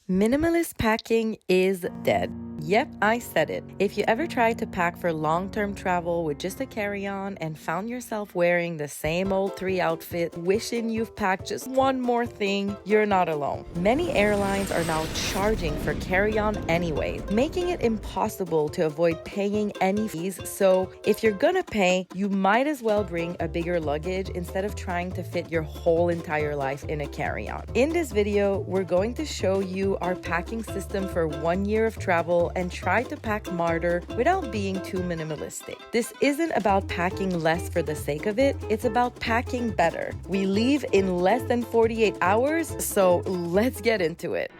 Minimalist packing is dead. Yep, I said it. If you ever tried to pack for long-term travel with just a carry-on and found yourself wearing the same old 3 outfit, wishing you've packed just one more thing, you're not alone. Many airlines are now charging for carry-on anyway, making it impossible to avoid paying any fees. So if you're gonna pay, you might as well bring a bigger luggage instead of trying to fit your whole entire life in a carry-on. In this video, we're going to show you our packing system for 1 year of travel and try to pack smarter without being too minimalistic. This isn't about packing less for the sake of it, it's about packing better. We leave in less than 48 hours, so let's get into it.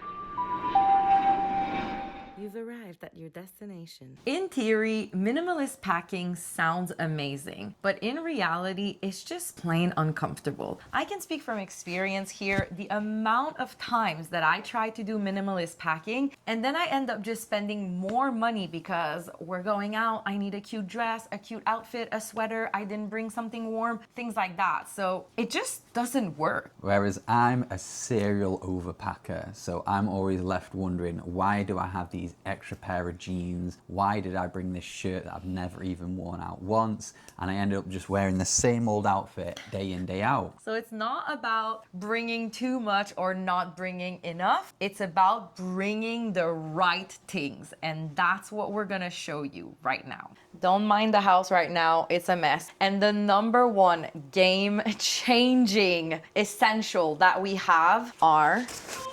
You've arrived at your destination. In theory, minimalist packing sounds amazing, but in reality, it's just plain uncomfortable. I can speak from experience here. The amount of times that I try to do minimalist packing and then I end up just spending more money because we're going out, I need a cute dress, a cute outfit, a sweater, I didn't bring something warm, things like that. So it just doesn't work. Whereas I'm a serial overpacker, so I'm always left wondering, why do I have these extra pair of jeans? Why did I bring this shirt that I've never even worn out once? And I ended up just wearing the same old outfit day in, day out. So it's not about bringing too much or not bringing enough. It's about bringing the right things. And that's what we're gonna show you right now. Don't mind the house right now, it's a mess. And the number one game-changing essential that we have are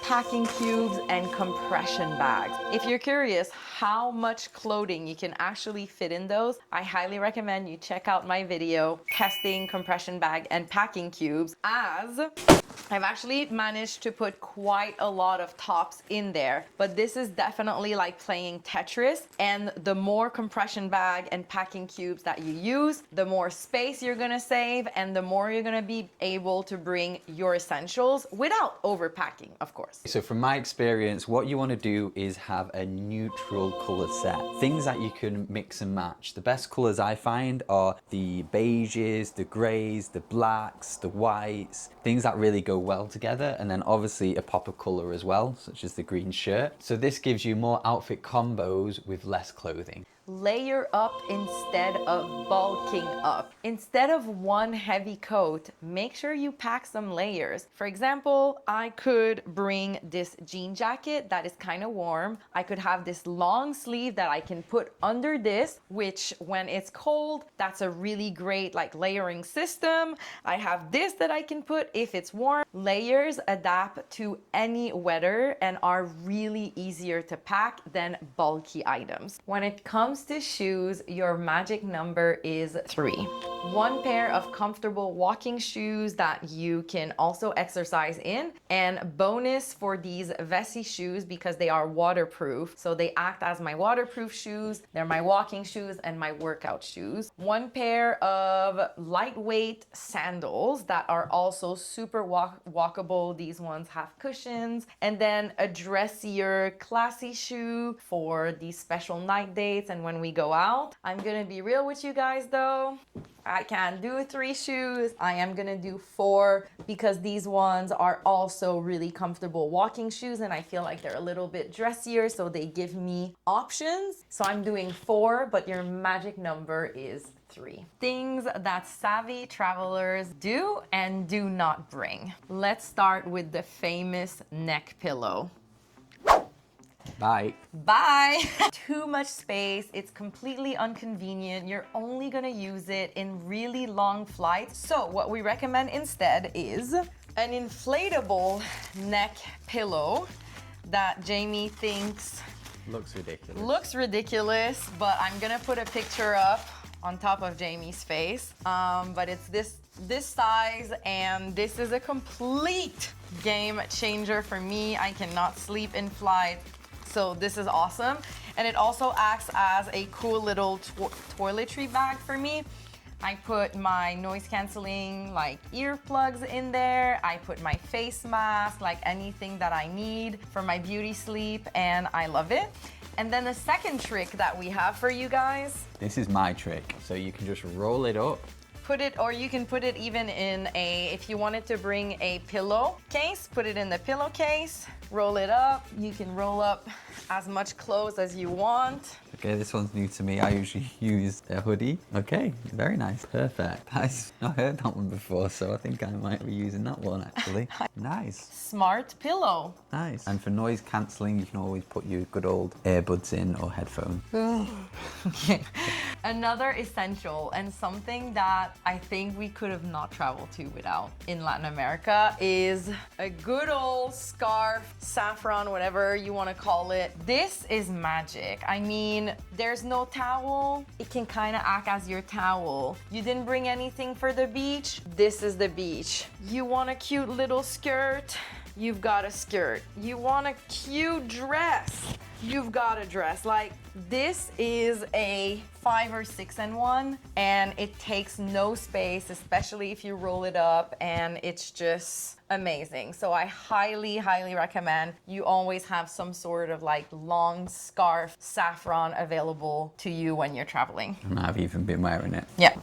packing cubes and compression bags. If you're curious how much clothing you can actually fit in those, I highly recommend you check out my video testing compression bag and packing cubes, as I've actually managed to put quite a lot of tops in there, but this is definitely like playing Tetris, and the more compression bag and packing cubes that you use, the more space you're gonna save and the more you're gonna be able to bring your essentials without overpacking, of course. So from my experience, what you want to do is have a neutral color set. Things that you can mix and match. The best colors I find are the beiges, the grays, the blacks, the whites, things that really go well together, and then obviously a pop of color as well, such as the green shirt. So this gives you more outfit combos with less clothing. Layer up instead of bulking up. Instead of one heavy coat, make sure you pack some layers. For example, I could bring this jean jacket that is kind of warm. I could have this long sleeve that I can put under this, which when it's cold, that's a really great like layering system. I have this that I can put if it's warm. Layers adapt to any weather and are really easier to pack than bulky items. When it comes to shoes, your magic number is 3. One pair of comfortable walking shoes that you can also exercise in, and bonus for these Vessi shoes because they are waterproof. So they act as my waterproof shoes, they're my walking shoes and my workout shoes. One pair of lightweight sandals that are also super walkable. These ones have cushions. And then a dressier, classy shoe for these special night dates and when we go out. I'm gonna be real with you guys though. I can't do 3 shoes. I am gonna do 4 because these ones are also really comfortable walking shoes and I feel like they're a little bit dressier, so they give me options. So I'm doing 4, but your magic number is 3. Things that savvy travelers do and do not bring. Let's start with the famous neck pillow. Bye. Bye. Too much space. It's completely inconvenient. You're only gonna use it in really long flights. So what we recommend instead is an inflatable neck pillow that Jamie thinks Looks ridiculous, but I'm gonna put a picture up on top of Jamie's face. But it's this size, and this is a complete game changer for me. I cannot sleep in flight. So this is awesome. And it also acts as a cool little toiletry bag for me. I put my noise canceling like earplugs in there. I put my face mask, like anything that I need for my beauty sleep, and I love it. And then the second trick that we have for you guys. This is my trick. So you can just roll it up Put it, or you can put it even in a, if you wanted to bring a pillow case, put it in the pillowcase, roll it up. You can roll up as much clothes as you want. Okay, this one's new to me. I usually use a hoodie. Okay, very nice, perfect. I've not heard that one before, so I think I might be using that one actually. Nice. Smart pillow. Nice. And for noise cancelling, you can always put your good old earbuds in or headphones. Another essential and something that I think we could have not traveled to without in Latin America is a good old scarf, saffron, whatever you want to call it. This is magic. I mean, there's no towel. It can kind of act as your towel. You didn't bring anything for the beach. This is the beach. You want a cute little skirt? You've got a skirt. You want a cute dress? You've got a dress. Like, this is a 5 or 6 in 1, and it takes no space, especially if you roll it up, and it's just amazing. So I highly, highly recommend you always have some sort of like long scarf, saffron available to you when you're traveling. And I've even been wearing it. Yeah.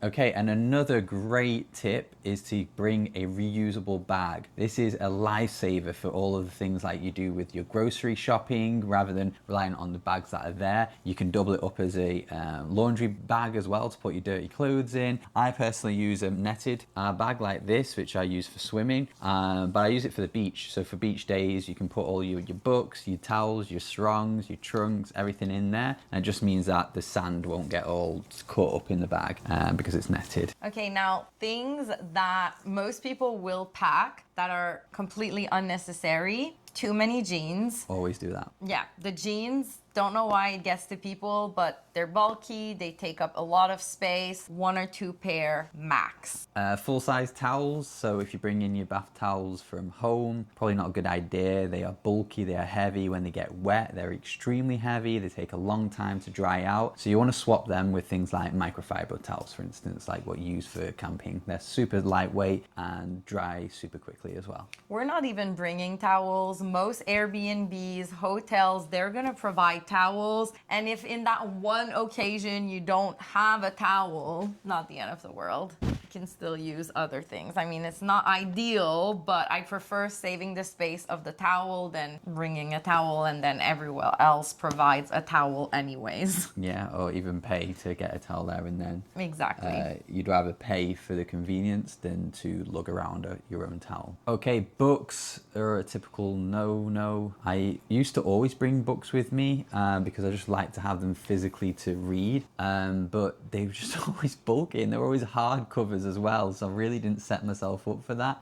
Okay, and another great tip is to bring a reusable bag. This is a lifesaver for all of the things like you do with your grocery shopping. Rather than relying on the bags that are there, you can double it up as a laundry bag as well to put your dirty clothes in. I personally use a netted bag like this, which I use for swimming, but I use it for the beach. So for beach days, you can put all your books, your towels, your strongs, your trunks, everything in there. And it just means that the sand won't get all caught up in the bag because it's netted. Okay, now things that most people will pack that are completely unnecessary. Too many jeans. Always do that. Yeah, the jeans, don't know why it gets to people, but they're bulky, they take up a lot of space, 1 or 2 pair max. Full-size towels, so if you bring in your bath towels from home, probably not a good idea. They are bulky, they are heavy. When they get wet, they're extremely heavy. They take a long time to dry out. So you want to swap them with things like microfiber towels, for instance, like what you use for camping. They're super lightweight and dry super quickly as well. We're not even bringing towels. Most Airbnbs, hotels, they're gonna provide towels. And if in that one occasion you don't have a towel, not the end of the world. You can still use other things. I mean, it's not ideal, but I prefer saving the space of the towel than bringing a towel and then everyone else provides a towel anyways. Yeah, or even pay to get a towel there and then. Exactly. You'd rather pay for the convenience than to lug around your own towel. Okay, books are a typical no. I used to always bring books with me because I just like to have them physically to read, but they were just always bulky and they were always hard covers as well, so I really didn't set myself up for that.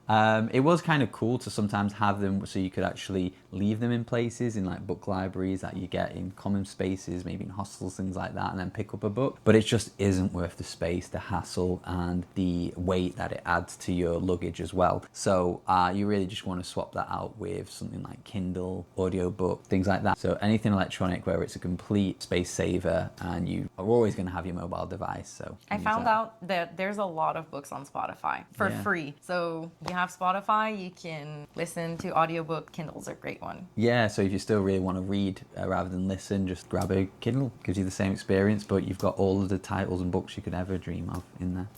It was kind of cool to sometimes have them so you could actually leave them in places in like book libraries that you get in common spaces, maybe in hostels, things like that, and then pick up a book, but it just isn't worth the space, the hassle, and the weight that it adds to your luggage as well. So you really just want to swap that out with something like Kindle, audiobook, things like that. So anything electronic where it's a complete space saver and you are always going to have your mobile device. So I found out that there's a lot of books on Spotify for free. So you have Spotify, you can listen to audiobook. Kindle's a great one. Yeah, so if you still really want to read rather than listen, just grab a Kindle. Gives you the same experience, but you've got all of the titles and books you could ever dream of in there.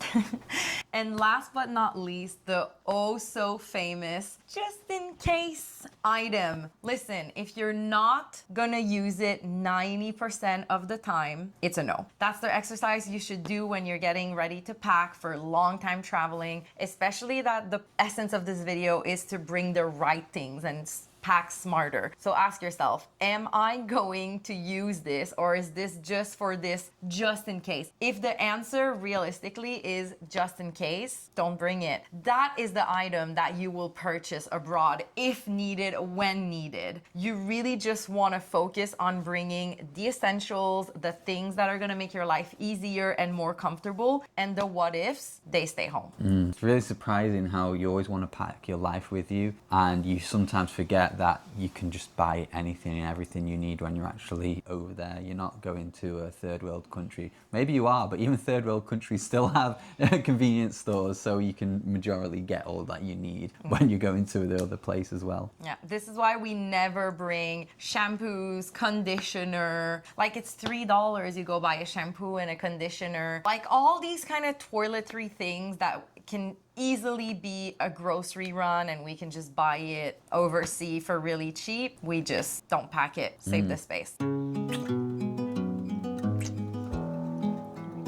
And last but not least, the oh so famous just in case item. Listen, if you're not gonna use it 90% of the time, it's a no. That's the exercise you should do when you're getting ready to pack for long time traveling, especially that the essence of this video is to bring the right things and pack smarter. So ask yourself, am I going to use this, or is this just for this just in case? If the answer realistically is just in case, don't bring it. That is the item that you will purchase abroad if needed, when needed. You really just want to focus on bringing the essentials, the things that are going to make your life easier and more comfortable, and the what ifs, they stay home. It's really surprising how you always want to pack your life with you and you sometimes forget forget that you can just buy anything and everything you need when you're actually over there. You're not going to a third world country. Maybe you are, but even third world countries still have convenience stores, so you can majorly get all that you need when you go into the other place as well. Yeah, this is why we never bring shampoos, conditioner. Like it's $3, you go buy a shampoo and a conditioner. Like all these kind of toiletry things that can easily be a grocery run and we can just buy it overseas for really cheap. We just don't pack it, save the space. We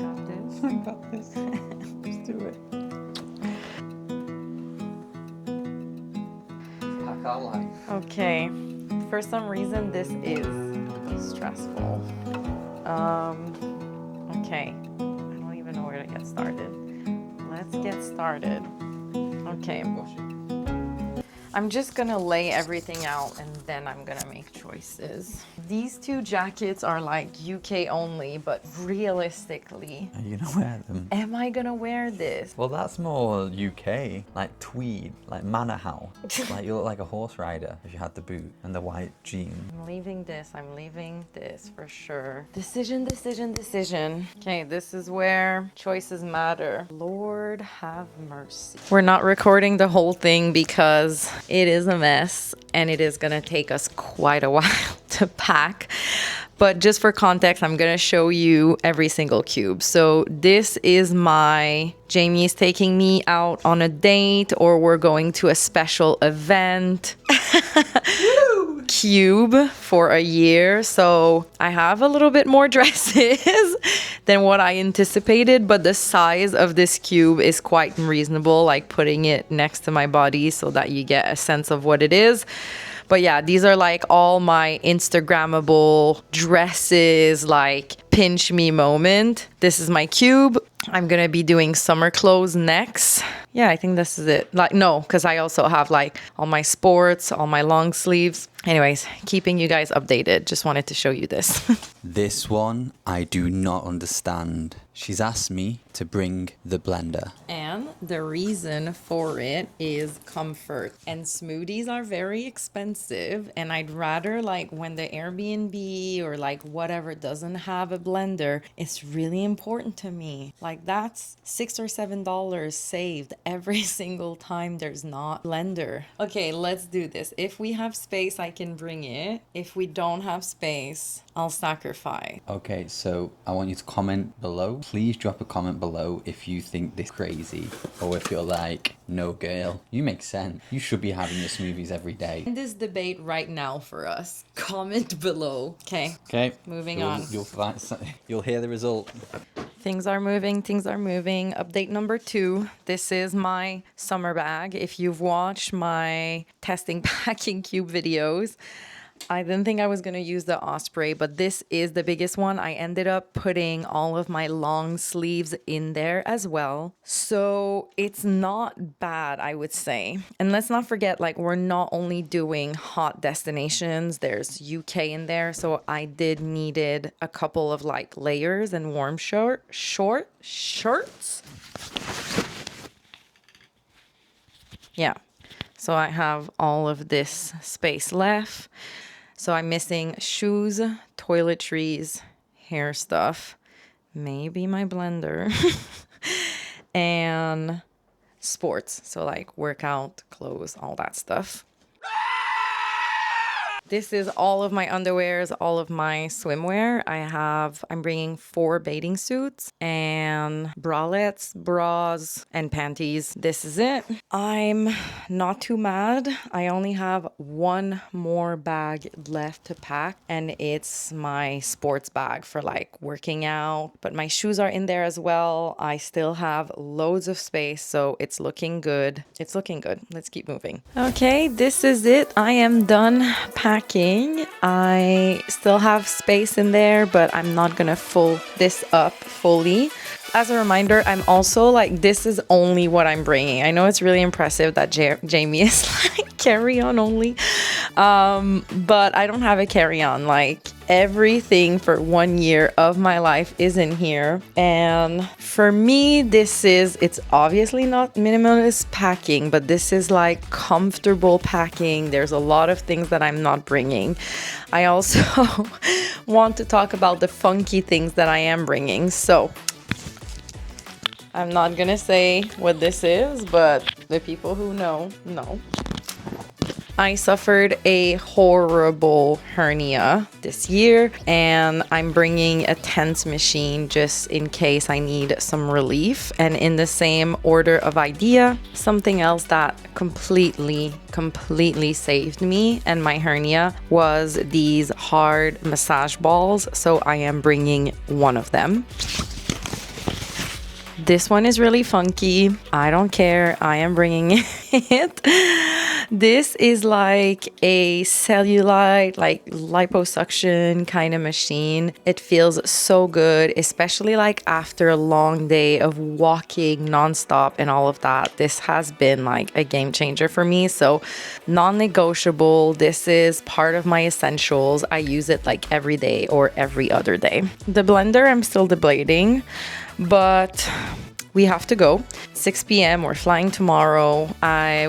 got this. I got this. Let's do it. Pack our life. Okay, for some reason this is stressful. Okay, I don't even know where to get started. Let's get started. Okay, I'm just gonna lay everything out and then I'm gonna make choices. These two jackets are like UK only, but realistically, Are you gonna wear them? am I gonna wear this? Well, that's more UK, like tweed, like Manor House. Like you look like a horse rider if you had the boot and the white jeans. I'm leaving this for sure. Decision, decision, decision. Okay, this is where choices matter. Lord have mercy. We're not recording the whole thing because it is a mess and it is gonna take us quite a while to pack. But just for context, I'm gonna show you every single cube. So this is my Jamie's taking me out on a date or we're going to a special event. Cube for a year. So I have a little bit more dresses than what I anticipated, but the size of this cube is quite reasonable, like putting it next to my body so that you get a sense of what it is. But yeah, these are like all my Instagrammable dresses, like pinch me moment. This is my cube. I'm gonna be doing summer clothes next. Yeah, I think this is it. Like, no, because I also have like all my sports, all my long sleeves. Anyways, keeping you guys updated. Just wanted to show you this. This one I do not understand. She's asked me to bring the blender. And the reason for it is comfort. And smoothies are very expensive. And I'd rather like when the Airbnb or like whatever doesn't have a blender, it's really important to me. Like that's $6 or $7 saved every single time there's not blender. Okay, let's do this. If we have space, I can bring it. If we don't have space, I'll sacrifice. Okay, so I want you to comment below. Please drop a comment below if you think this is crazy or if you're like, no girl, you make sense. You should be having your smoothies every day. End this debate right now for us. Comment below. Okay, moving on. You'll hear the result. Things are moving, things are moving. Update number 2. This is my summer bag. If you've watched my testing packing cube videos, I didn't think I was going to use the Osprey, but this is the biggest one. I ended up putting all of my long sleeves in there as well. So it's not bad, I would say. And let's not forget, like, we're not only doing hot destinations, there's UK in there. So I did needed a couple of like layers and warm shorts. Yeah. So I have all of this space left. So I'm missing shoes, toiletries, hair stuff, maybe my blender, and sports. So like workout, clothes, all that stuff. This is all of my underwears, all of my swimwear. I'm bringing 4 bathing suits and bralettes, bras, and panties. This is it. I'm not too mad. I only have one more bag left to pack, and it's my sports bag for like working out. But my shoes are in there as well. I still have loads of space, so it's looking good. It's looking good. Let's keep moving. Okay, this is it. I am done packing. I still have space in there, but I'm not gonna fill this up fully. As a reminder, I'm also like, this is only what I'm bringing. I know it's really impressive that Jamie is like carry on only. But I don't have a carry-on. Like everything for 1 year of my life is in here. And for me, it's obviously not minimalist packing, but this is like comfortable packing. There's a lot of things that I'm not bringing. I also want to talk about the funky things that I am bringing. So I'm not gonna say what this is, but the people who know. I suffered a horrible hernia this year, and I'm bringing a TENS machine just in case I need some relief. And in the same order of idea, something else that completely saved me and my hernia was these hard massage balls. So I am bringing one of them. This one is really funky. I don't care. I am bringing it. This is like a cellulite, like liposuction kind of machine. It feels so good, especially like after a long day of walking nonstop and all of that. This has been like a game changer for me. So non-negotiable. This is part of my essentials. I use it like every day or every other day. The blender, I'm still debating, but we have to go. 6 p.m. We're flying tomorrow.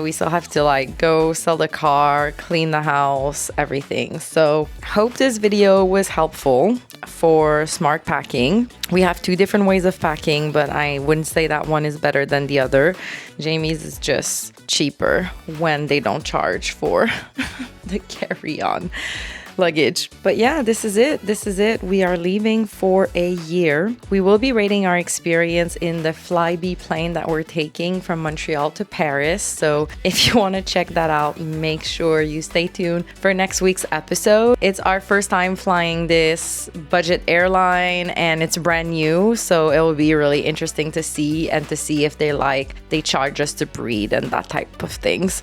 We still have to like go sell the car, clean the house, everything. So hope this video was helpful for smart packing. We have 2 different ways of packing, but I wouldn't say that one is better than the other. Jamie's is just cheaper when they don't charge for the carry-on luggage. But yeah, this is it. We are leaving for a year. We will be rating our experience in the Flybe plane that we're taking from Montreal to Paris. So if you want to check that out, make sure you stay tuned for next week's episode. It's our first time flying this budget airline and it's brand new, so it will be really interesting to see if they charge us to breathe and that type of things.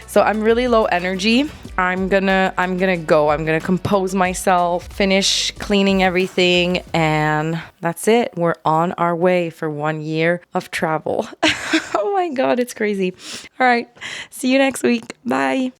So I'm really low energy. I'm gonna compose myself, finish cleaning everything, and that's it. We're on our way for 1 year of travel. Oh my God, it's crazy. All right, see you next week. Bye.